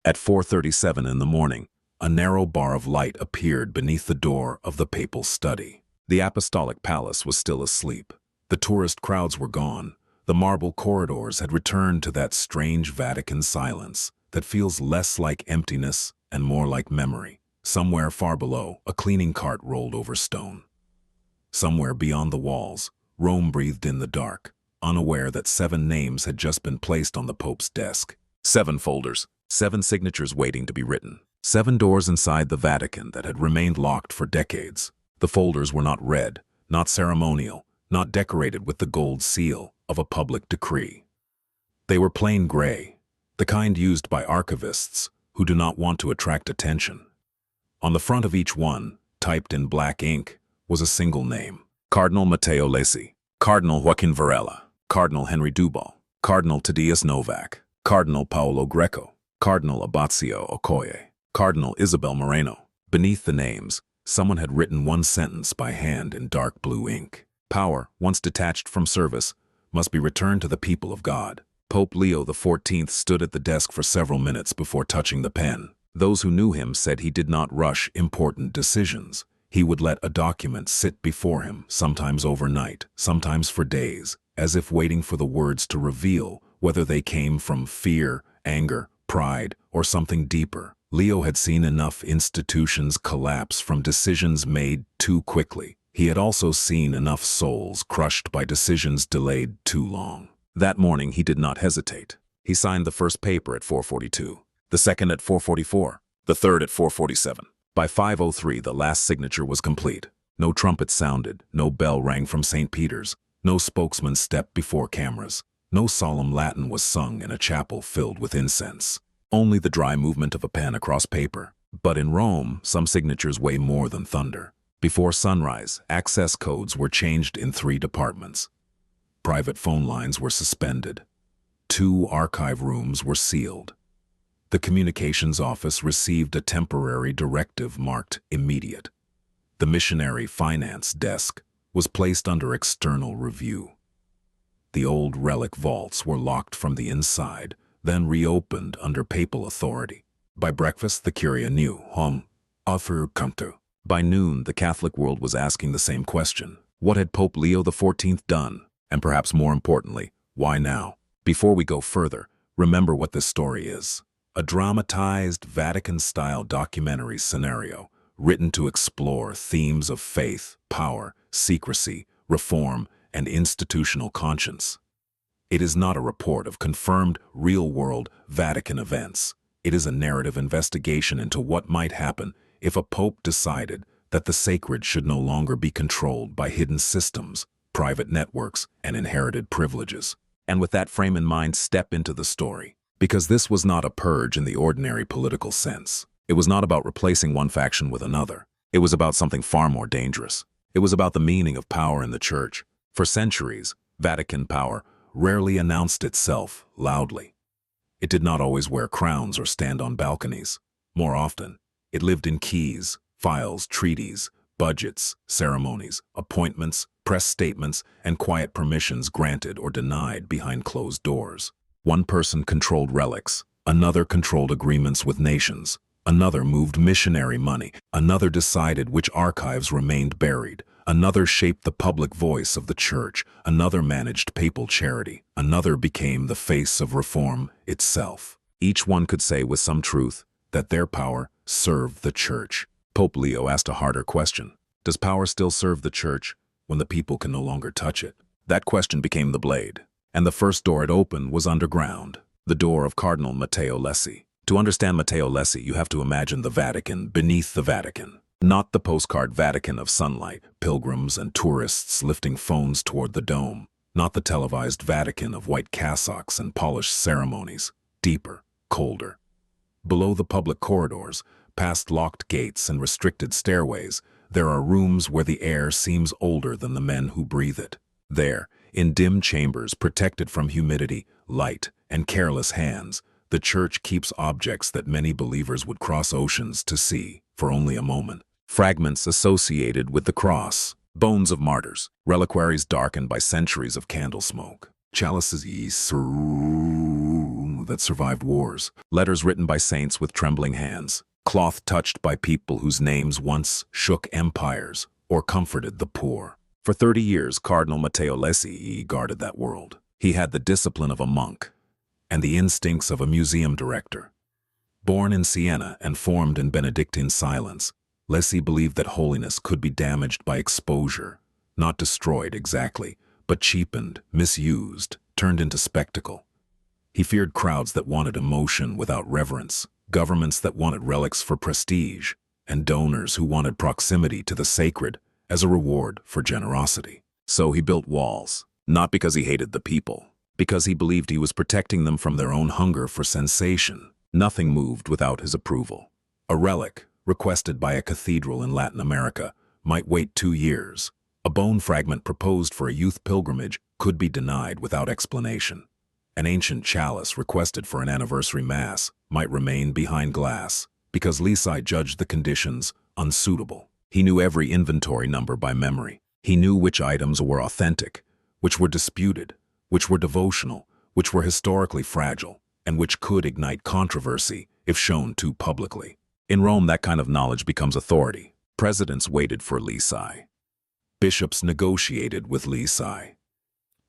At 4:37 in the morning, a narrow bar of light appeared beneath the door of the papal study. The apostolic palace was still asleep. The tourist crowds were gone. The marble corridors had returned to that strange Vatican silence that feels less like emptiness and more like memory. Somewhere far below, a cleaning cart rolled over stone. Somewhere beyond the walls, Rome breathed in the dark, unaware that 7 names had just been placed on the Pope's desk. 7 folders, 7 signatures waiting to be written. 7 doors inside the Vatican that had remained locked for decades. The folders were not red, not ceremonial, not decorated with the gold seal of a public decree. They were plain gray, the kind used by archivists who do not want to attract attention. On the front of each one, typed in black ink, was a single name: Cardinal Matteo Lesi, Cardinal Joaquin Varela, Cardinal Henry Dubal, Cardinal Taddeus Novak, Cardinal Paolo Greco, Cardinal Abbazio Okoye, Cardinal Isabel Moreno. Beneath the names, someone had written one sentence by hand in dark blue ink. Power, once detached from service, must be returned to the people of God. Pope Leo XIV stood at the desk for several minutes before touching the pen. Those who knew him said he did not rush important decisions. He would let a document sit before him, sometimes overnight, sometimes for days, as if waiting for the words to reveal whether they came from fear, anger, pride, or something deeper. Leo had seen enough institutions collapse from decisions made too quickly. He had also seen enough souls crushed by decisions delayed too long. That morning he did not hesitate. He signed the first paper at 4:42, the second at 4:44, the third at 4:47. By 5:03 the last signature was complete. No trumpet sounded, no bell rang from St. Peter's, no spokesman stepped before cameras, no solemn Latin was sung in a chapel filled with incense. Only the dry movement of a pen across paper. But in Rome, some signatures weigh more than thunder. Before sunrise, access codes were changed in 3 departments. Private phone lines were suspended. 2 archive rooms were sealed. The communications office received a temporary directive marked immediate. The missionary finance desk was placed under external review. The old relic vaults were locked from the inside, then reopened under papal authority. By breakfast, the Curia knew, offer canto. By noon, the Catholic world was asking the same question. What had Pope Leo XIV done? And perhaps more importantly, why now? Before we go further, remember what this story is. A dramatized Vatican-style documentary scenario written to explore themes of faith, power, secrecy, reform, and institutional conscience. It is not a report of confirmed, real-world Vatican events. It is a narrative investigation into what might happen if a pope decided that the sacred should no longer be controlled by hidden systems, private networks, and inherited privileges. And with that frame in mind, step into the story. Because this was not a purge in the ordinary political sense. It was not about replacing one faction with another. It was about something far more dangerous. It was about the meaning of power in the Church. For centuries, Vatican power rarely announced itself loudly. It did not always wear crowns or stand on balconies. More often, it lived in keys, files, treaties, budgets, ceremonies, appointments, press statements, and quiet permissions granted or denied behind closed doors. One person controlled relics, another controlled agreements with nations, another moved missionary money, another decided which archives remained buried, another shaped the public voice of the Church, another managed papal charity, another became the face of reform itself. Each one could say with some truth that their power served the Church. Pope Leo asked a harder question. Does power still serve the Church when the people can no longer touch it? That question became the blade. And the first door it opened was underground, the door of Cardinal Matteo Lesi. To understand Matteo Lesi, you have to imagine the Vatican beneath the Vatican. Not the postcard Vatican of sunlight, pilgrims and tourists lifting phones toward the dome. Not the televised Vatican of white cassocks and polished ceremonies. Deeper, colder. Below the public corridors, past locked gates and restricted stairways, there are rooms where the air seems older than the men who breathe it. There, in dim chambers protected from humidity, light, and careless hands, the Church keeps objects that many believers would cross oceans to see for only a moment. Fragments associated with the cross, bones of martyrs, reliquaries darkened by centuries of candle smoke, chalices tongue that survived wars, letters written by saints with trembling hands, cloth touched by people whose names once shook empires or comforted the poor. For 30 years, Cardinal Matteo Lessi guarded that world. He had the discipline of a monk and the instincts of a museum director. Born in Siena and formed in Benedictine silence, Lessi believed that holiness could be damaged by exposure, not destroyed exactly, but cheapened, misused, turned into spectacle. He feared crowds that wanted emotion without reverence, governments that wanted relics for prestige, and donors who wanted proximity to the sacred as a reward for generosity. So he built walls, not because he hated the people, because he believed he was protecting them from their own hunger for sensation. Nothing moved without his approval. A relic, requested by a cathedral in Latin America, might wait 2 years. A bone fragment proposed for a youth pilgrimage could be denied without explanation. An ancient chalice requested for an anniversary mass might remain behind glass because Lessi judged the conditions unsuitable. He knew every inventory number by memory. He knew which items were authentic, which were disputed, which were devotional, which were historically fragile, and which could ignite controversy if shown too publicly. In Rome, that kind of knowledge becomes authority. Presidents waited for Lessi. Bishops negotiated with Lessi.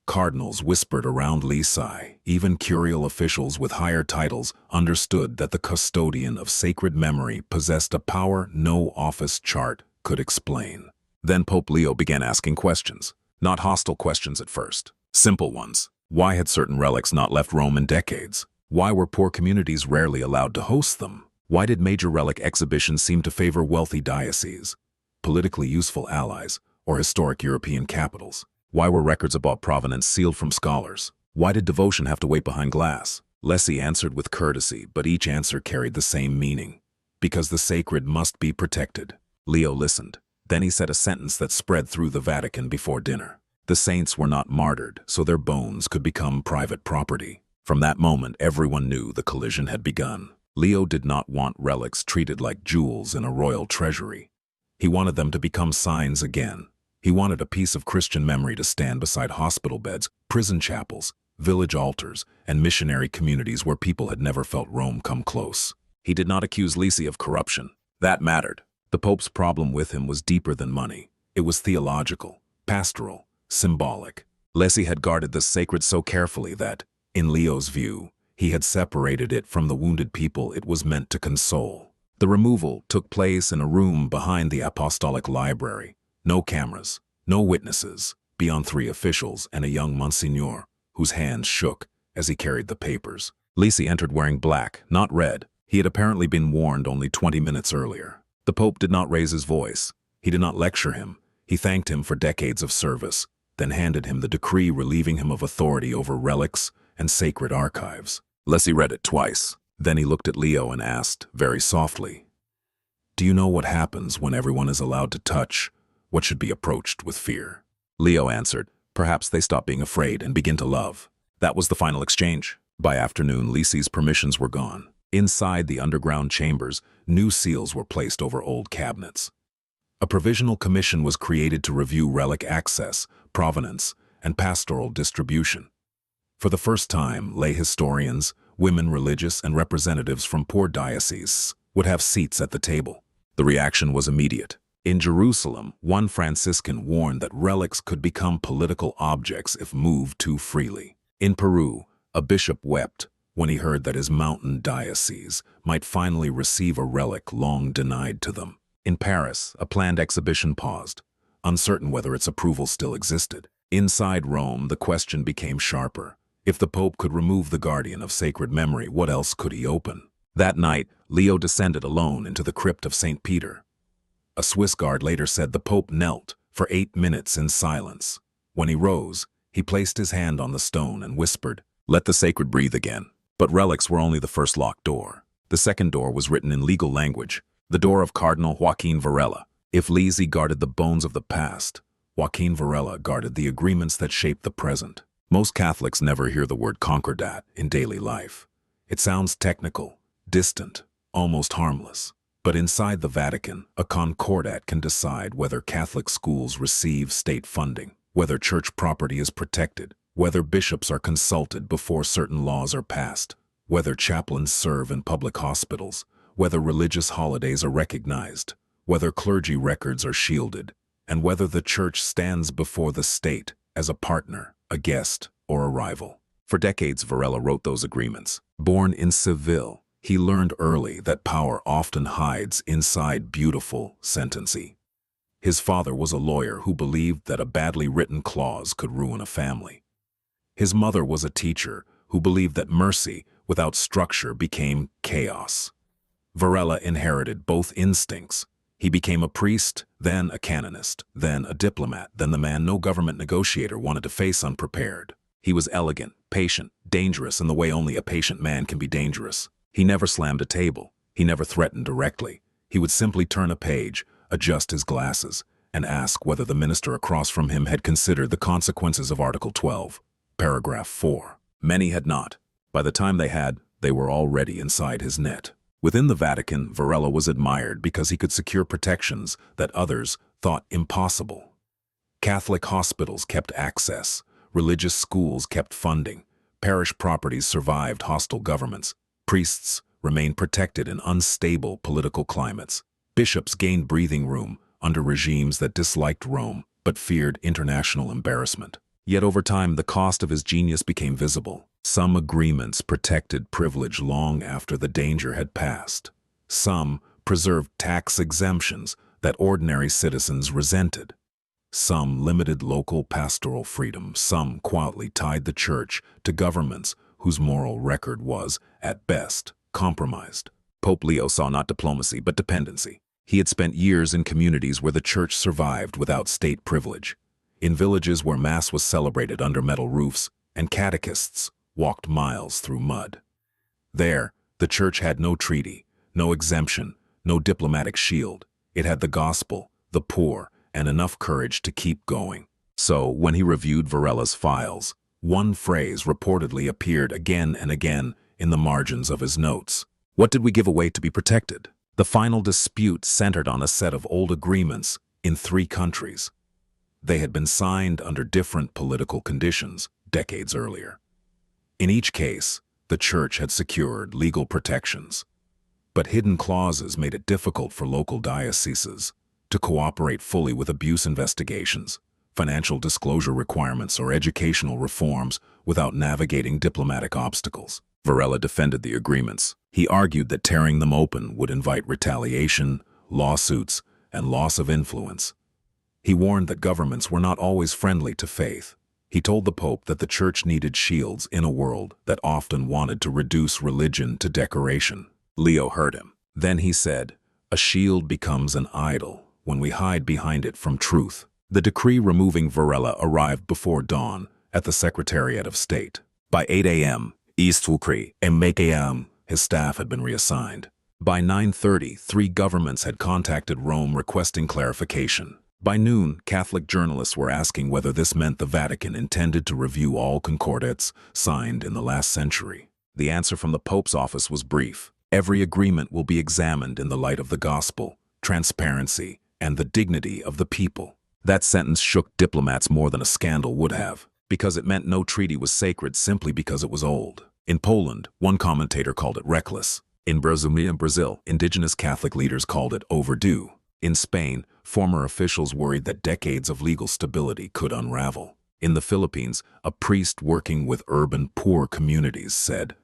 Cardinals whispered around Lessi. Even curial officials with higher titles understood that the custodian of sacred memory possessed a power no office chart could explain. Then Pope Leo began asking questions. Not hostile questions at first. Simple ones. Why had certain relics not left Rome in decades? Why were poor communities rarely allowed to host them? Why did major relic exhibitions seem to favor wealthy dioceses, politically useful allies, or historic European capitals? Why were records about provenance sealed from scholars? Why did devotion have to wait behind glass? Lessi answered with courtesy, but each answer carried the same meaning. Because the sacred must be protected. Leo listened. Then he said a sentence that spread through the Vatican before dinner. The saints were not martyred, so their bones could become private property. From that moment, everyone knew the collision had begun. Leo did not want relics treated like jewels in a royal treasury. He wanted them to become signs again. He wanted a piece of Christian memory to stand beside hospital beds, prison chapels, village altars, and missionary communities where people had never felt Rome come close. He did not accuse Lessi of corruption. That mattered. The Pope's problem with him was deeper than money. It was theological, pastoral, symbolic. Lessi had guarded the sacred so carefully that, in Leo's view, he had separated it from the wounded people it was meant to console. The removal took place in a room behind the apostolic library. No cameras, no witnesses, beyond 3 officials and a young Monsignor, whose hands shook as he carried the papers. Lessi entered wearing black, not red. He had apparently been warned only 20 minutes earlier. The Pope did not raise his voice. He did not lecture him. He thanked him for decades of service, then handed him the decree relieving him of authority over relics and sacred archives. Lessi read it twice. Then he looked at Leo and asked, very softly, "Do you know what happens when everyone is allowed to touch what should be approached with fear?" Leo answered, "Perhaps they stop being afraid and begin to love." That was the final exchange. By afternoon, Lessi's permissions were gone. Inside the underground chambers, new seals were placed over old cabinets. A provisional commission was created to review relic access, provenance, and pastoral distribution. For the first time, lay historians, women religious, and representatives from poor dioceses would have seats at the table. The reaction was immediate. In Jerusalem, one Franciscan warned that relics could become political objects if moved too freely. In Peru, a bishop wept when he heard that his mountain diocese might finally receive a relic long denied to them. In Paris, a planned exhibition paused, uncertain whether its approval still existed. Inside Rome, the question became sharper. If the Pope could remove the guardian of sacred memory, what else could he open? That night, Leo descended alone into the crypt of St. Peter. A Swiss guard later said the Pope knelt for 8 minutes in silence. When he rose, he placed his hand on the stone and whispered, "Let the sacred breathe again." But relics were only the first locked door. The second door was written in legal language, the door of Cardinal Joaquin Varela. If Lessi guarded the bones of the past, Joaquin Varela guarded the agreements that shaped the present. Most Catholics never hear the word concordat in daily life. It sounds technical, distant, almost harmless. But inside the Vatican, a concordat can decide whether Catholic schools receive state funding, whether church property is protected, whether bishops are consulted before certain laws are passed, whether chaplains serve in public hospitals, whether religious holidays are recognized, whether clergy records are shielded, and whether the church stands before the state as a partner, a guest, or a rival. For decades, Varela wrote those agreements. Born in Seville, he learned early that power often hides inside beautiful sentences. His father was a lawyer who believed that a badly written clause could ruin a family. His mother was a teacher who believed that mercy without structure became chaos. Varela inherited both instincts. He became a priest, then a canonist, then a diplomat, then the man no government negotiator wanted to face unprepared. He was elegant, patient, dangerous in the way only a patient man can be dangerous. He never slammed a table. He never threatened directly. He would simply turn a page, adjust his glasses, and ask whether the minister across from him had considered the consequences of Article 12, Paragraph 4. Many had not. By the time they had, they were already inside his net. Within the Vatican, Varela was admired because he could secure protections that others thought impossible. Catholic hospitals kept access. Religious schools kept funding. Parish properties survived hostile governments. Priests remained protected in unstable political climates. Bishops gained breathing room under regimes that disliked Rome but feared international embarrassment. Yet over time, the cost of his genius became visible. Some agreements protected privilege long after the danger had passed. Some preserved tax exemptions that ordinary citizens resented. Some limited local pastoral freedom. Some quietly tied the church to governments whose moral record was, at best, compromised. Pope Leo saw not diplomacy but dependency. He had spent years in communities where the church survived without state privilege, in villages where Mass was celebrated under metal roofs and catechists walked miles through mud. There, the church had no treaty, no exemption, no diplomatic shield. It had the gospel, the poor, and enough courage to keep going. So, when he reviewed Varela's files, one phrase reportedly appeared again and again in the margins of his notes. What did we give away to be protected? The final dispute centered on a set of old agreements in 3 countries. They had been signed under different political conditions decades earlier. In each case, the church had secured legal protections, but hidden clauses made it difficult for local dioceses to cooperate fully with abuse investigations, financial disclosure requirements, or educational reforms without navigating diplomatic obstacles. Varela defended the agreements. He argued that tearing them open would invite retaliation, lawsuits, and loss of influence. He warned that governments were not always friendly to faith. He told the Pope that the Church needed shields in a world that often wanted to reduce religion to decoration. Leo heard him. Then he said, "A shield becomes an idol when we hide behind it from truth." The decree removing Varela arrived before dawn at the Secretariat of State. By 8 a.m., his staff had been reassigned. By 9:30, 3 governments had contacted Rome requesting clarification. By noon, Catholic journalists were asking whether this meant the Vatican intended to review all concordats signed in the last century. The answer from the Pope's office was brief. Every agreement will be examined in the light of the gospel, transparency, and the dignity of the people. That sentence shook diplomats more than a scandal would have, because it meant no treaty was sacred simply because it was old. In Poland, one commentator called it reckless. In Brazil, indigenous Catholic leaders called it overdue. In Spain, former officials worried that decades of legal stability could unravel. In the Philippines, a priest working with urban poor communities said,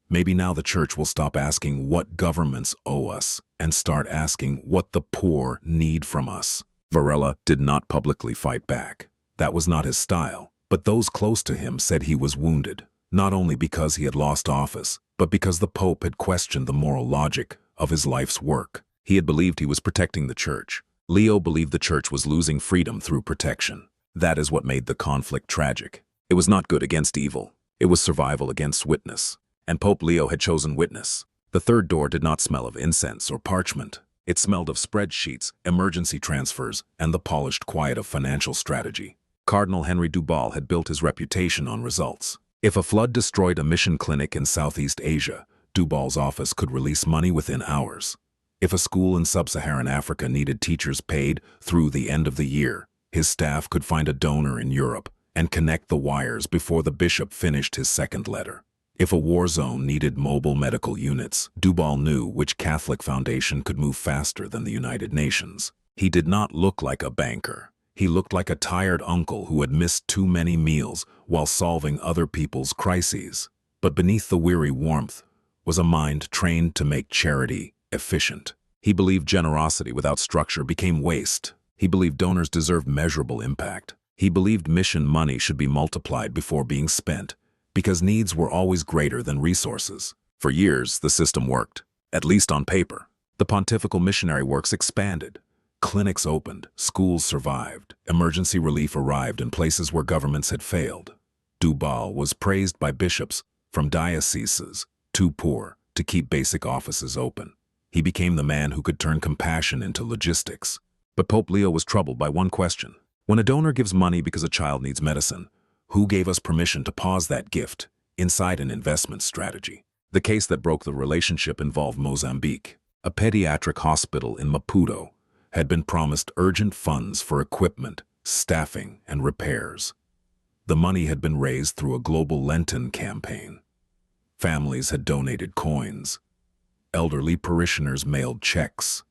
"Maybe now the church will stop asking what governments owe us and start asking what the poor need from us." Varela did not publicly fight back. That was not his style, but those close to him said he was wounded, not only because he had lost office, but because the Pope had questioned the moral logic of his life's work. He had believed he was protecting the church. Leo believed the church was losing freedom through protection. That is what made the conflict tragic. It was not good against evil. It was survival against witness. And Pope Leo had chosen witness. The third door did not smell of incense or parchment. It smelled of spreadsheets, emergency transfers, and the polished quiet of financial strategy. Cardinal Henry Duval had built his reputation on results. If a flood destroyed a mission clinic in Southeast Asia, Duval's office could release money within hours. If a school in sub-Saharan Africa needed teachers paid through the end of the year, his staff could find a donor in Europe and connect the wires before the bishop finished his second letter. If a war zone needed mobile medical units, Duval knew which Catholic foundation could move faster than the United Nations. He did not look like a banker. He looked like a tired uncle who had missed too many meals while solving other people's crises. But beneath the weary warmth was a mind trained to make charity efficient. He believed generosity without structure became waste. He believed donors deserved measurable impact. He believed mission money should be multiplied before being spent, because needs were always greater than resources. For years, the system worked, at least on paper. The pontifical missionary works expanded. Clinics opened, schools survived, emergency relief arrived in places where governments had failed. Duval was praised by bishops from dioceses too poor to keep basic offices open. He became the man who could turn compassion into logistics. But Pope Leo was troubled by one question. When a donor gives money because a child needs medicine, who gave us permission to pause that gift inside an investment strategy? The case that broke the relationship involved Mozambique. A pediatric hospital in Maputo had been promised urgent funds for equipment, staffing, and repairs. The money had been raised through a global Lenten campaign. Families had donated coins. Elderly parishioners mailed checks.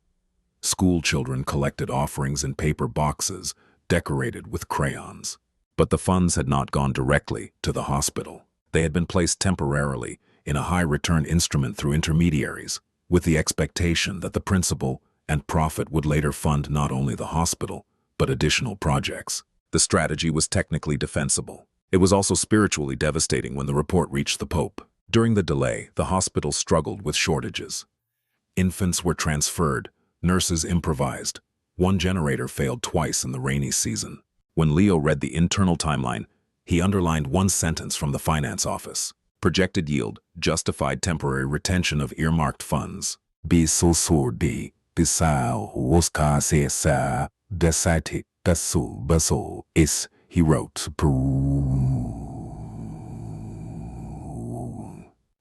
School children collected offerings in paper boxes decorated with crayons. But the funds had not gone directly to the hospital. They had been placed temporarily in a high-return instrument through intermediaries, with the expectation that the principal and profit would later fund not only the hospital, but additional projects. The strategy was technically defensible. It was also spiritually devastating when the report reached the Pope. During the delay, the hospital struggled with shortages. Infants were transferred, nurses improvised. One generator failed twice in the rainy season. When Leo read the internal timeline, he underlined one sentence from the finance office. Projected yield, justified temporary retention of earmarked funds. Bisosordi, bisao, woskasesa, desati, dasu, baso, is, he wrote.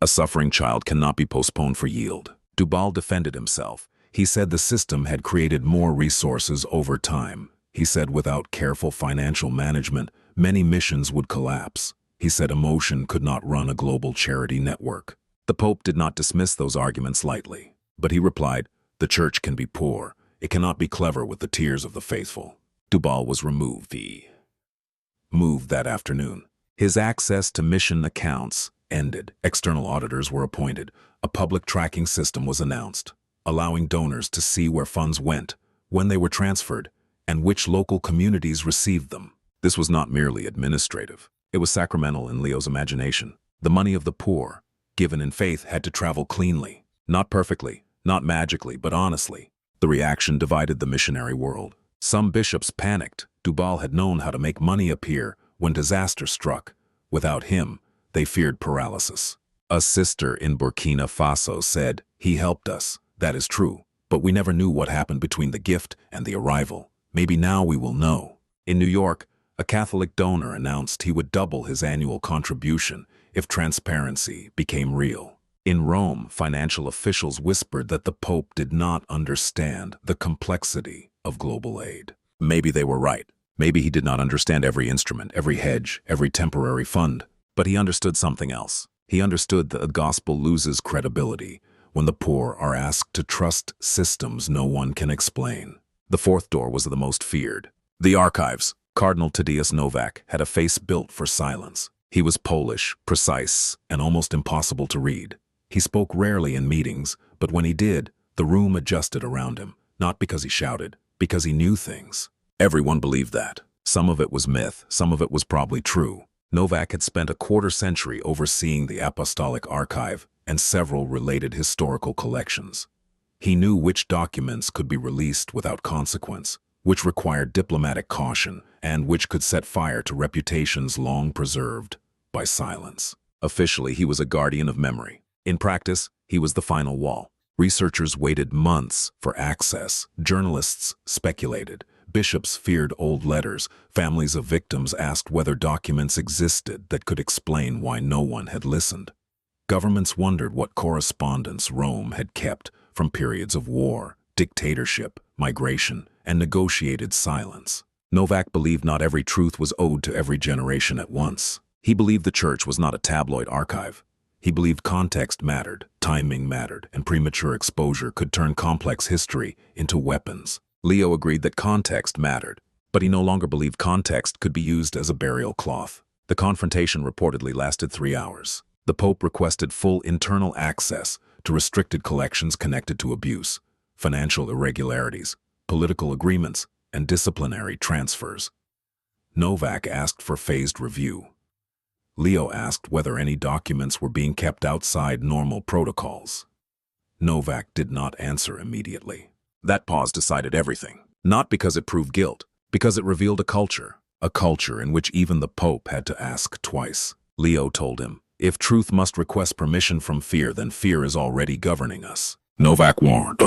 A suffering child cannot be postponed for yield. Duval defended himself. He said the system had created more resources over time. He said without careful financial management, many missions would collapse. He said emotion could not run a global charity network. The Pope did not dismiss those arguments lightly, but he replied, "The Church can be poor. It cannot be clever with the tears of the faithful." Duval was moved that afternoon. His access to mission accounts ended. External auditors were appointed. A public tracking system was announced, allowing donors to see where funds went, when they were transferred, and which local communities received them. This was not merely administrative. It was sacramental in Leo's imagination. The money of the poor, given in faith, had to travel cleanly. Not perfectly, not magically, but honestly. The reaction divided the missionary world. Some bishops panicked. Duval had known how to make money appear when disaster struck. Without him, they feared paralysis. A sister in Burkina Faso said, "He helped us. That is true. But we never knew what happened between the gift and the arrival. Maybe now we will know." In New York, a Catholic donor announced he would double his annual contribution if transparency became real. In Rome, financial officials whispered that the Pope did not understand the complexity of global aid. Maybe they were right. Maybe he did not understand every instrument, every hedge, every temporary fund. But he understood something else. He understood that the gospel loses credibility when the poor are asked to trust systems no one can explain. The fourth door was the most feared. The archives. Cardinal Tadeusz Nowak had a face built for silence. He was Polish, precise, and almost impossible to read. He spoke rarely in meetings, but when he did, the room adjusted around him, not because he shouted, because he knew things. Everyone believed that. Some of it was myth, some of it was probably true. Nowak had spent a quarter-century overseeing the Apostolic Archive and several related historical collections. He knew which documents could be released without consequence, which required diplomatic caution, and which could set fire to reputations long preserved by silence. Officially, he was a guardian of memory. In practice, he was the final wall. Researchers waited months for access. Journalists speculated. Bishops feared old letters. Families of victims asked whether documents existed that could explain why no one had listened. Governments wondered what correspondence Rome had kept from periods of war, dictatorship, migration, and negotiated silence. Nowak believed not every truth was owed to every generation at once. He believed the Church was not a tabloid archive. He believed context mattered, timing mattered, and premature exposure could turn complex history into weapons. Leo agreed that context mattered, but he no longer believed context could be used as a burial cloth. The confrontation reportedly lasted 3 hours. The Pope requested full internal access to restricted collections connected to abuse, financial irregularities, political agreements, and disciplinary transfers. Novak asked for phased review. Leo asked whether any documents were being kept outside normal protocols. Novak did not answer immediately. That pause decided everything, not because it proved guilt, because it revealed a culture in which even the Pope had to ask twice. Leo told him, if truth must request permission from fear, then fear is already governing us. Novak warned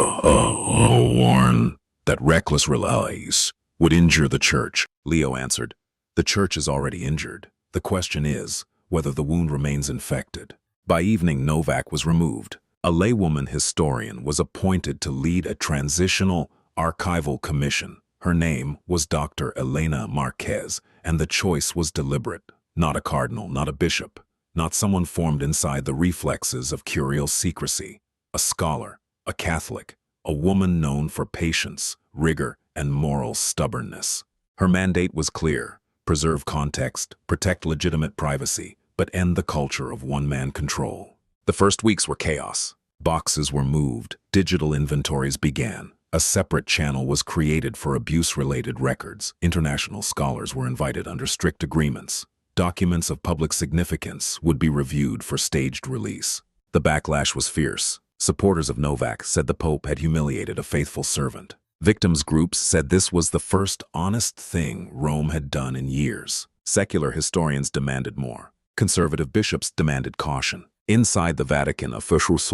that reckless relics would injure the Church. Leo answered, the Church is already injured. The question is whether the wound remains infected. By evening, Novak was removed. A laywoman historian was appointed to lead a transitional archival commission. Her name was Dr. Elena Marquez, and the choice was deliberate. Not a cardinal, not a bishop, not someone formed inside the reflexes of curial secrecy. A scholar, a Catholic, a woman known for patience, rigor, and moral stubbornness. Her mandate was clear: preserve context, protect legitimate privacy, but end the culture of one-man control. The first weeks were chaos. Boxes were moved, digital inventories began. A separate channel was created for abuse-related records. International scholars were invited under strict agreements. Documents of public significance would be reviewed for staged release. The backlash was fierce. Supporters of Novak said the Pope had humiliated a faithful servant. Victims' groups said this was the first honest thing Rome had done in years. Secular historians demanded more. Conservative bishops demanded caution. Inside the Vatican, officials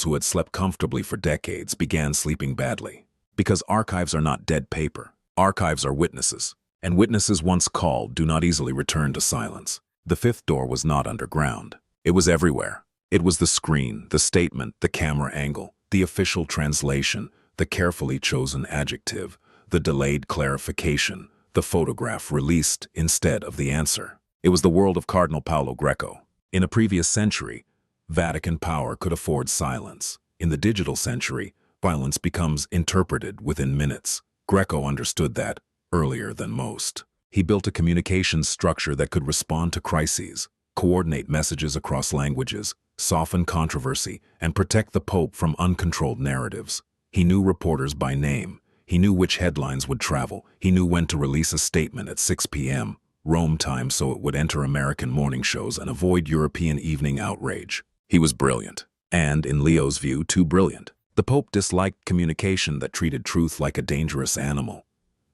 who had slept comfortably for decades began sleeping badly. Because archives are not dead paper. Archives are witnesses. And witnesses once called do not easily return to silence. The fifth door was not underground. It was everywhere. It was the screen, the statement, the camera angle, the official translation, the carefully chosen adjective, the delayed clarification, the photograph released instead of the answer. It was the world of Cardinal Paolo Greco. In a previous century, Vatican power could afford silence. In the digital century, violence becomes interpreted within minutes. Greco understood that earlier than most. He built a communications structure that could respond to crises, coordinate messages across languages, soften controversy, and protect the Pope from uncontrolled narratives. He knew reporters by name. He knew which headlines would travel. He knew when to release a statement at 6 p.m. Rome time so it would enter American morning shows and avoid European evening outrage. He was brilliant, and, in Leo's view, too brilliant. The Pope disliked communication that treated truth like a dangerous animal,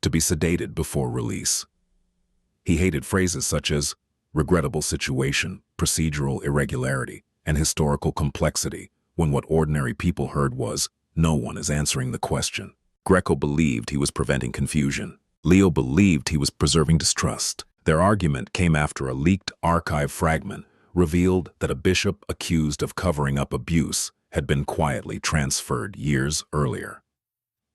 to be sedated before release. He hated phrases such as regrettable situation, procedural irregularity, and historical complexity, when what ordinary people heard was, no one is answering the question. Greco believed he was preventing confusion. Leo believed he was preserving distrust. Their argument came after a leaked archive fragment revealed that a bishop accused of covering up abuse had been quietly transferred years earlier.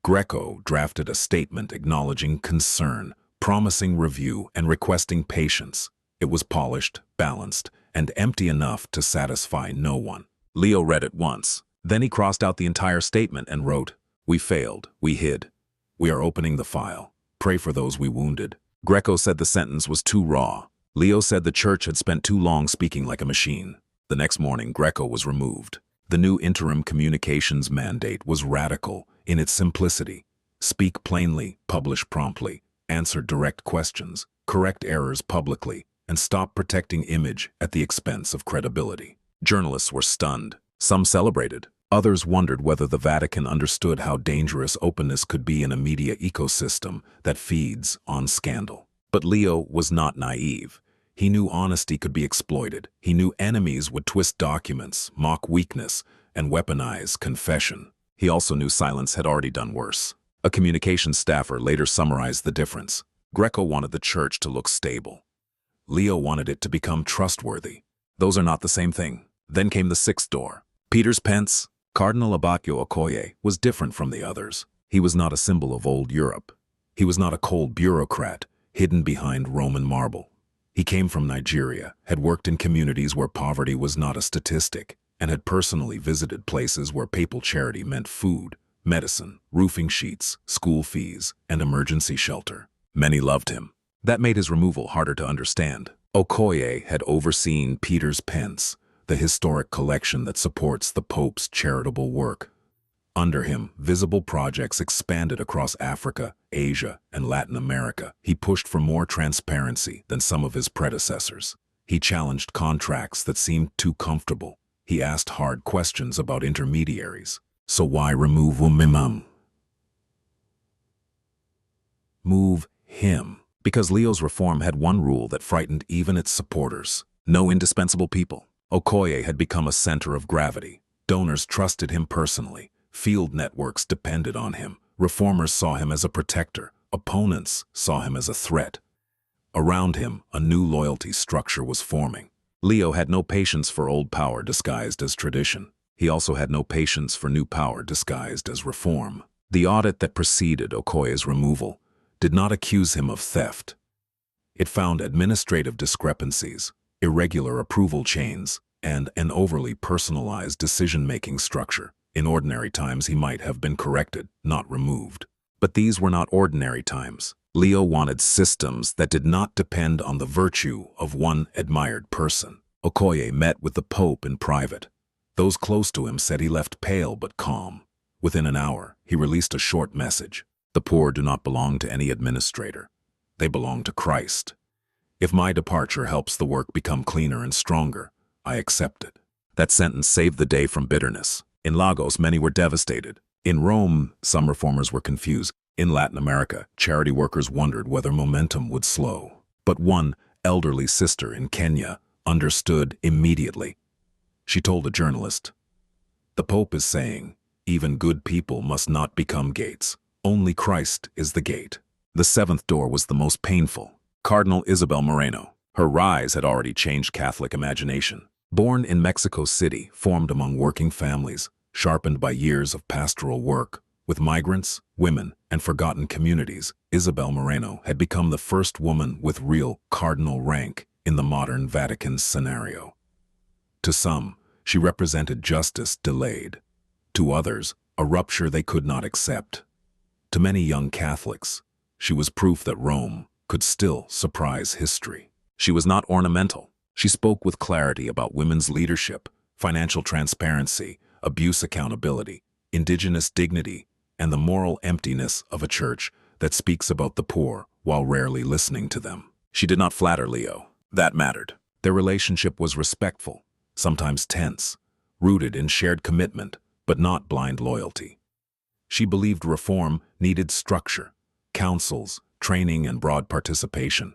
Greco drafted a statement acknowledging concern, promising review, and requesting patience. It was polished, balanced, and empty enough to satisfy no one. Leo read it once. Then he crossed out the entire statement and wrote, "We failed. We hid. We are opening the file. Pray for those we wounded." Greco said the sentence was too raw. Leo said the Church had spent too long speaking like a machine. The next morning, Greco was removed. The new interim communications mandate was radical in its simplicity. Speak plainly, publish promptly, answer direct questions, correct errors publicly, and stop protecting image at the expense of credibility. Journalists were stunned. Some celebrated. Others wondered whether the Vatican understood how dangerous openness could be in a media ecosystem that feeds on scandal. But Leo was not naive. He knew honesty could be exploited. He knew enemies would twist documents, mock weakness, and weaponize confession. He also knew silence had already done worse. A communications staffer later summarized the difference. Greco wanted the Church to look stable. Leo wanted it to become trustworthy. Those are not the same thing. Then came the sixth door. Pence, Cardinal Abbacchio Okoye, was different from the others. He was not a symbol of old Europe. He was not a cold bureaucrat hidden behind Roman marble. He came from Nigeria, had worked in communities where poverty was not a statistic, and had personally visited places where papal charity meant food, medicine, roofing sheets, school fees, and emergency shelter. Many loved him. That made his removal harder to understand. Okoye had overseen Peter's Pence, the historic collection that supports the Pope's charitable work. Under him, visible projects expanded across Africa, Asia, and Latin America. He pushed for more transparency than some of his predecessors. He challenged contracts that seemed too comfortable. He asked hard questions about intermediaries. So why remove Umimam? Move him. Because Leo's reform had one rule that frightened even its supporters: no indispensable people. Okoye had become a center of gravity. Donors trusted him personally. Field networks depended on him. Reformers saw him as a protector. Opponents saw him as a threat. Around him, a new loyalty structure was forming. Leo had no patience for old power disguised as tradition. He also had no patience for new power disguised as reform. The audit that preceded Okoye's removal did not accuse him of theft. It found administrative discrepancies, irregular approval chains, and an overly personalized decision-making structure. In ordinary times, he might have been corrected, not removed. But these were not ordinary times. Leo wanted systems that did not depend on the virtue of one admired person. Okoye met with the Pope in private. Those close to him said he left pale but calm. Within an hour, he released a short message. The poor do not belong to any administrator. They belong to Christ. If my departure helps the work become cleaner and stronger, I accept it. That sentence saved the day from bitterness. In Lagos, many were devastated. In Rome, some reformers were confused. In Latin America, charity workers wondered whether momentum would slow. But one elderly sister in Kenya understood immediately. She told a journalist, "The Pope is saying, even good people must not become gates. Only Christ is the gate." The seventh door was the most painful. Cardinal Isabel Moreno. Her rise had already changed Catholic imagination. Born in Mexico City, formed among working families, sharpened by years of pastoral work, with migrants, women, and forgotten communities, Isabel Moreno had become the first woman with real cardinal rank in the modern Vatican scenario. To some, she represented justice delayed. To others, a rupture they could not accept. To many young Catholics, she was proof that Rome could still surprise history. She was not ornamental. She spoke with clarity about women's leadership, financial transparency, abuse accountability, indigenous dignity, and the moral emptiness of a church that speaks about the poor while rarely listening to them. She did not flatter Leo. That mattered. Their relationship was respectful, sometimes tense, rooted in shared commitment, but not blind loyalty. She believed reform needed structure, councils, training, and broad participation.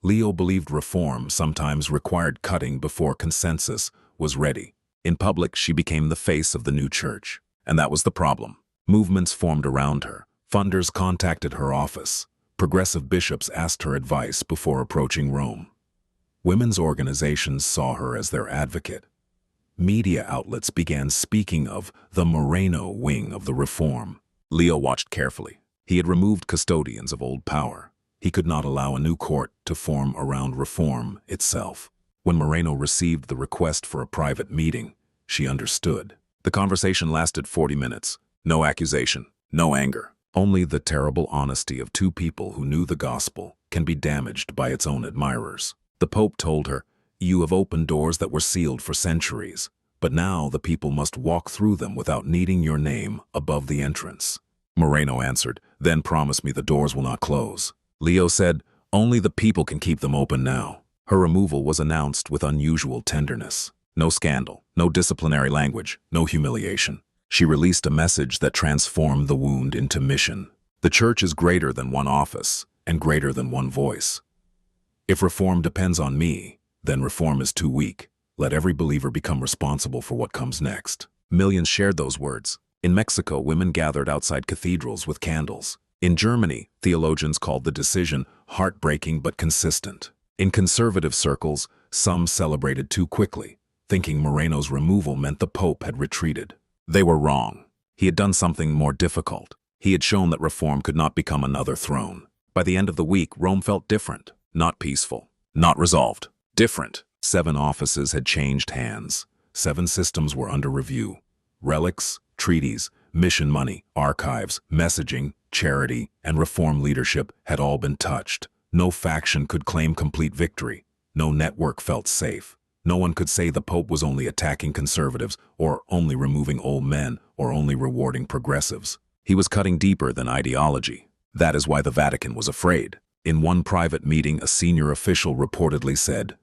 Leo believed reform sometimes required cutting before consensus was ready. In public, she became the face of the new church. And that was the problem. Movements formed around her. Funders contacted her office. Progressive bishops asked her advice before approaching Rome. Women's organizations saw her as their advocate. Media outlets began speaking of the Moreno wing of the reform. Leo watched carefully. He had removed custodians of old power. He could not allow a new court to form around reform itself. When Moreno received the request for a private meeting, she understood. The conversation lasted 40 minutes. No accusation, no anger. Only the terrible honesty of two people who knew the gospel can be damaged by its own admirers. The Pope told her, "You have opened doors that were sealed for centuries, but now the people must walk through them without needing your name above the entrance." Moreno answered, "Then promise me the doors will not close." Leo said, "Only the people can keep them open now." Her removal was announced with unusual tenderness. No scandal, no disciplinary language, no humiliation. She released a message that transformed the wound into mission. The church is greater than one office and greater than one voice. If reform depends on me, then reform is too weak. Let every believer become responsible for what comes next. Millions shared those words. In Mexico, women gathered outside cathedrals with candles. In Germany, theologians called the decision heartbreaking but consistent. In conservative circles, some celebrated too quickly, thinking Moreno's removal meant the Pope had retreated. They were wrong. He had done something more difficult. He had shown that reform could not become another throne. By the end of the week, Rome felt different, not peaceful. Not resolved. Different. 7 offices had changed hands. 7 systems were under review. Relics, treaties, mission money, archives, messaging, charity, and reform leadership had all been touched. No faction could claim complete victory. No network felt safe. No one could say the Pope was only attacking conservatives, or only removing old men, or only rewarding progressives. He was cutting deeper than ideology. That is why the Vatican was afraid. In one private meeting, a senior official reportedly said,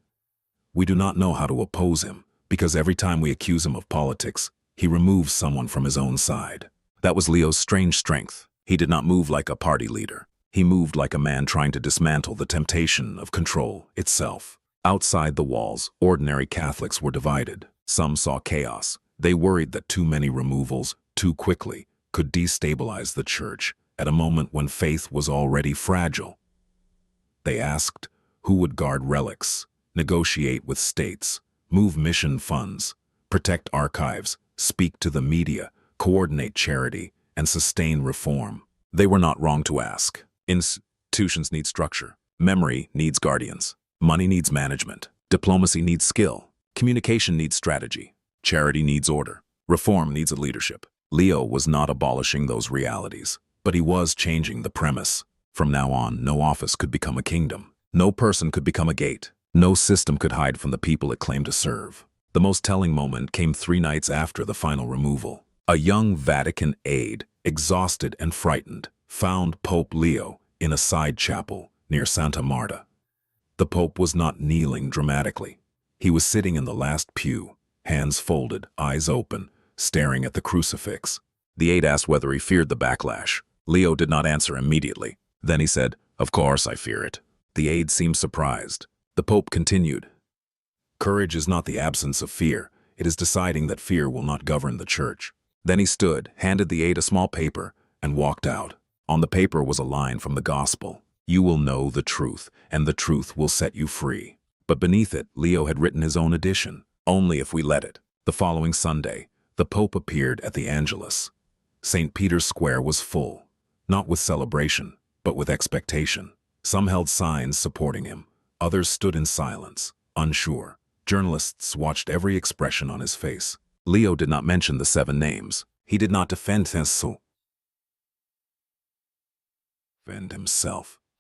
"We do not know how to oppose him, because every time we accuse him of politics, he removes someone from his own side." That was Leo's strange strength. He did not move like a party leader. He moved like a man trying to dismantle the temptation of control itself. Outside the walls, ordinary Catholics were divided. Some saw chaos. They worried that too many removals, too quickly, could destabilize the Church at a moment when faith was already fragile. They asked, who would guard relics, negotiate with states, move mission funds, protect archives, speak to the media, coordinate charity, and sustain reform? They were not wrong to ask. Institutions need structure. Memory needs guardians. Money needs management. Diplomacy needs skill. Communication needs strategy. Charity needs order. Reform needs a leadership. Leo was not abolishing those realities, but he was changing the premise. From now on, no office could become a kingdom. No person could become a gate. No system could hide from the people it claimed to serve. The most telling moment came 3 nights after the final removal. A young Vatican aide, exhausted and frightened, found Pope Leo in a side chapel near Santa Marta. The Pope was not kneeling dramatically. He was sitting in the last pew, hands folded, eyes open, staring at the crucifix. The aide asked whether he feared the backlash. Leo did not answer immediately. Then he said, "Of course I fear it." The aide seemed surprised. The Pope continued, "Courage is not the absence of fear. It is deciding that fear will not govern the Church." Then he stood, handed the aide a small paper, and walked out. On the paper was a line from the Gospel. "You will know the truth, and the truth will set you free." But beneath it, Leo had written his own edition, "Only if we let it." The following Sunday, the Pope appeared at the Angelus. St. Peter's Square was full, not with celebration, but with expectation. Some held signs supporting him. Others stood in silence, unsure. Journalists watched every expression on his face. Leo did not mention the 7 names. He did not defend himself.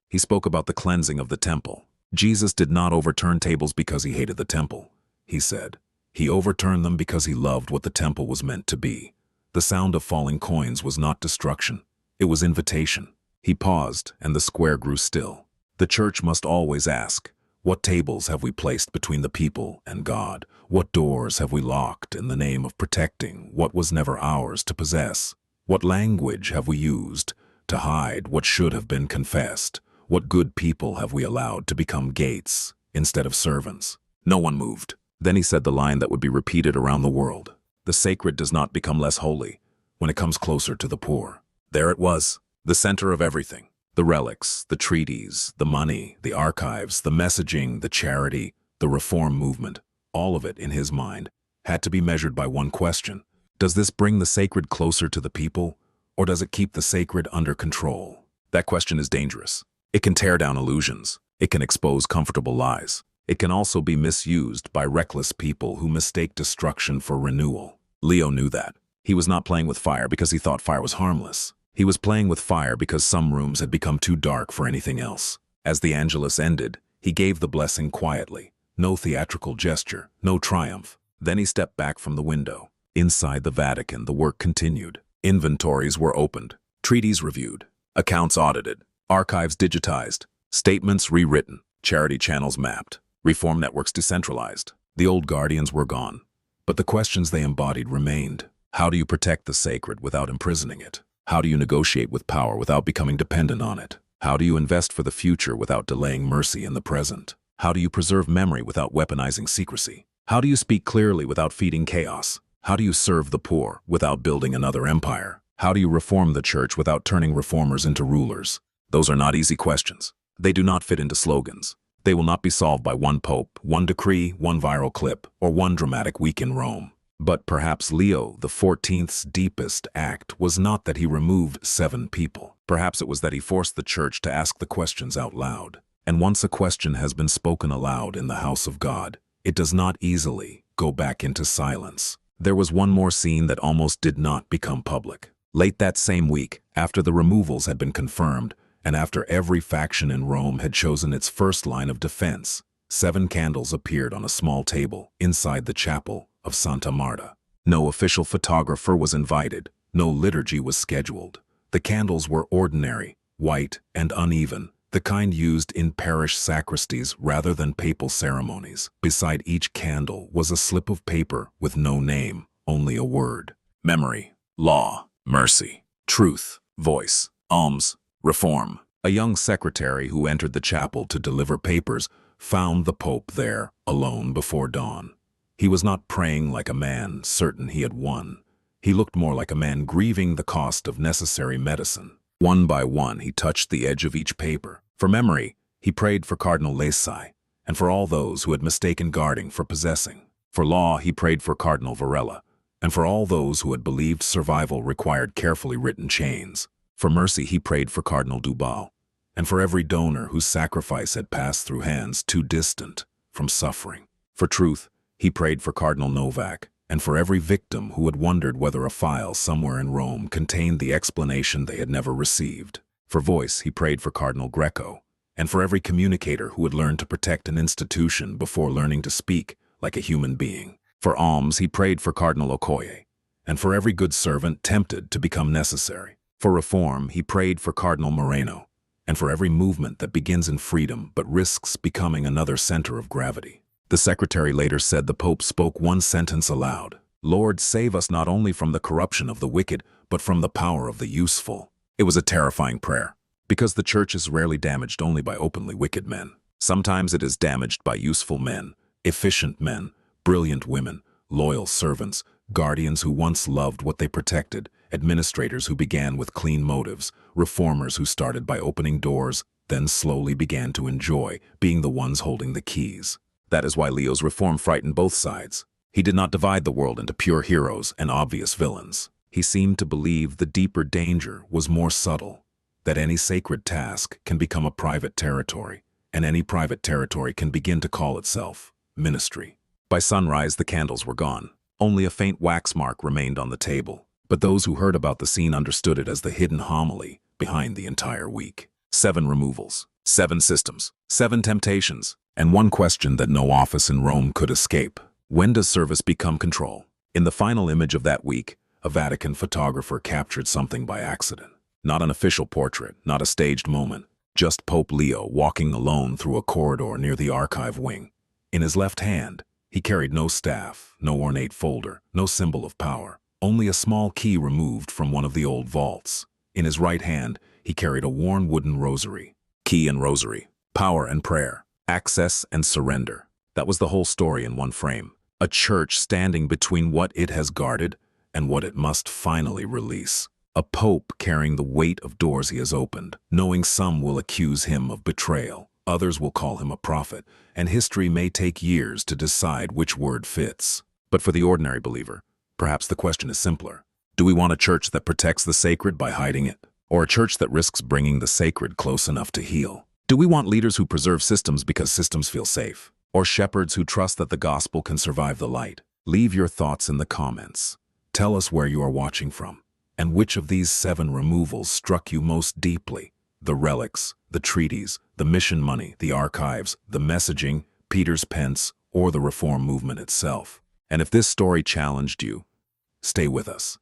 He spoke about the cleansing of the temple. Jesus did not overturn tables because he hated the temple, he said. He overturned them because he loved what the temple was meant to be. The sound of falling coins was not destruction. It was invitation. He paused, and the square grew still. The Church must always ask, what tables have we placed between the people and God? What doors have we locked in the name of protecting what was never ours to possess? What language have we used to hide what should have been confessed? What good people have we allowed to become gates instead of servants? No one moved. Then he said the line that would be repeated around the world. The sacred does not become less holy when it comes closer to the poor. There it was, the center of everything. The relics, the treaties, the money, the archives, the messaging, the charity, the reform movement, all of it, in his mind, had to be measured by one question. Does this bring the sacred closer to the people, or does it keep the sacred under control? That question is dangerous. It can tear down illusions. It can expose comfortable lies. It can also be misused by reckless people who mistake destruction for renewal. Leo knew that. He was not playing with fire because he thought fire was harmless. He was playing with fire because some rooms had become too dark for anything else. As the Angelus ended, he gave the blessing quietly. No theatrical gesture, no triumph. Then he stepped back from the window. Inside the Vatican, the work continued. Inventories were opened, treaties reviewed, accounts audited, archives digitized, statements rewritten, charity channels mapped, reform networks decentralized. The old guardians were gone, but the questions they embodied remained. How do you protect the sacred without imprisoning it? How do you negotiate with power without becoming dependent on it? How do you invest for the future without delaying mercy in the present? How do you preserve memory without weaponizing secrecy? How do you speak clearly without feeding chaos? How do you serve the poor without building another empire? How do you reform the Church without turning reformers into rulers? Those are not easy questions. They do not fit into slogans. They will not be solved by one pope, one decree, one viral clip, or one dramatic week in Rome. But perhaps Leo XIV's deepest act was not that he removed 7 people. Perhaps it was that he forced the Church to ask the questions out loud. And once a question has been spoken aloud in the house of God, it does not easily go back into silence. There was one more scene that almost did not become public. Late that same week, after the removals had been confirmed, and after every faction in Rome had chosen its first line of defense, 7 candles appeared on a small table inside the chapel of Santa Marta. No official photographer was invited, no liturgy was scheduled. The candles were ordinary, white and uneven, the kind used in parish sacristies rather than papal ceremonies. Beside each candle was a slip of paper with no name, only a word: memory, law, mercy, truth, voice, alms, reform. A young secretary who entered the chapel to deliver papers found the Pope there, alone before dawn. He was not praying like a man certain he had won. He looked more like a man grieving the cost of necessary medicine. One by one, he touched the edge of each paper. For memory, he prayed for Cardinal Lesi, and for all those who had mistaken guarding for possessing. For law, he prayed for Cardinal Varela, and for all those who had believed survival required carefully written chains. For mercy, he prayed for Cardinal Dubal, and for every donor whose sacrifice had passed through hands too distant from suffering. For truth, he prayed for Cardinal Novak, and for every victim who had wondered whether a file somewhere in Rome contained the explanation they had never received. For voice, he prayed for Cardinal Greco, and for every communicator who had learned to protect an institution before learning to speak like a human being. For alms, he prayed for Cardinal Okoye, and for every good servant tempted to become necessary. For reform, he prayed for Cardinal Moreno, and for every movement that begins in freedom but risks becoming another center of gravity. The secretary later said the Pope spoke one sentence aloud: "Lord, save us not only from the corruption of the wicked, but from the power of the useful." It was a terrifying prayer, because the church is rarely damaged only by openly wicked men. Sometimes it is damaged by useful men, efficient men, brilliant women, loyal servants, guardians who once loved what they protected, administrators who began with clean motives, reformers who started by opening doors, then slowly began to enjoy being the ones holding the keys. That is why Leo's reform frightened both sides. He did not divide the world into pure heroes and obvious villains. He seemed to believe the deeper danger was more subtle, that any sacred task can become a private territory, and any private territory can begin to call itself ministry. By sunrise, the candles were gone. Only a faint wax mark remained on the table, but those who heard about the scene understood it as the hidden homily behind the entire week. 7 removals, 7 systems, 7 temptations, and one question that no office in Rome could escape: when does service become control? In the final image of that week, a Vatican photographer captured something by accident. Not an official portrait, not a staged moment, just Pope Leo walking alone through a corridor near the archive wing. In his left hand, he carried no staff, no ornate folder, no symbol of power, only a small key removed from one of the old vaults. In his right hand, he carried a worn wooden rosary. Key and rosary, power and prayer, access and surrender. That was the whole story in one frame. A church standing between what it has guarded and what it must finally release. A pope carrying the weight of doors he has opened, knowing some will accuse him of betrayal, others will call him a prophet, and history may take years to decide which word fits. But for the ordinary believer, perhaps the question is simpler. Do we want a church that protects the sacred by hiding it, or a church that risks bringing the sacred close enough to heal? Do we want leaders who preserve systems because systems feel safe, or shepherds who trust that the gospel can survive the light? Leave your thoughts in the comments. Tell us where you are watching from, and which of these 7 removals struck you most deeply: the relics, the treaties, the mission money, the archives, the messaging, Peter's Pence, or the reform movement itself. And if this story challenged you, stay with us.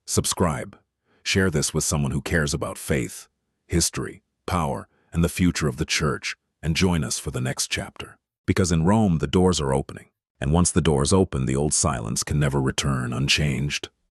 Subscribe. Share this with someone who cares about faith, history, power, and the future of the church, and join us for the next chapter. Because in Rome, the doors are opening, and once the doors open, the old silence can never return unchanged.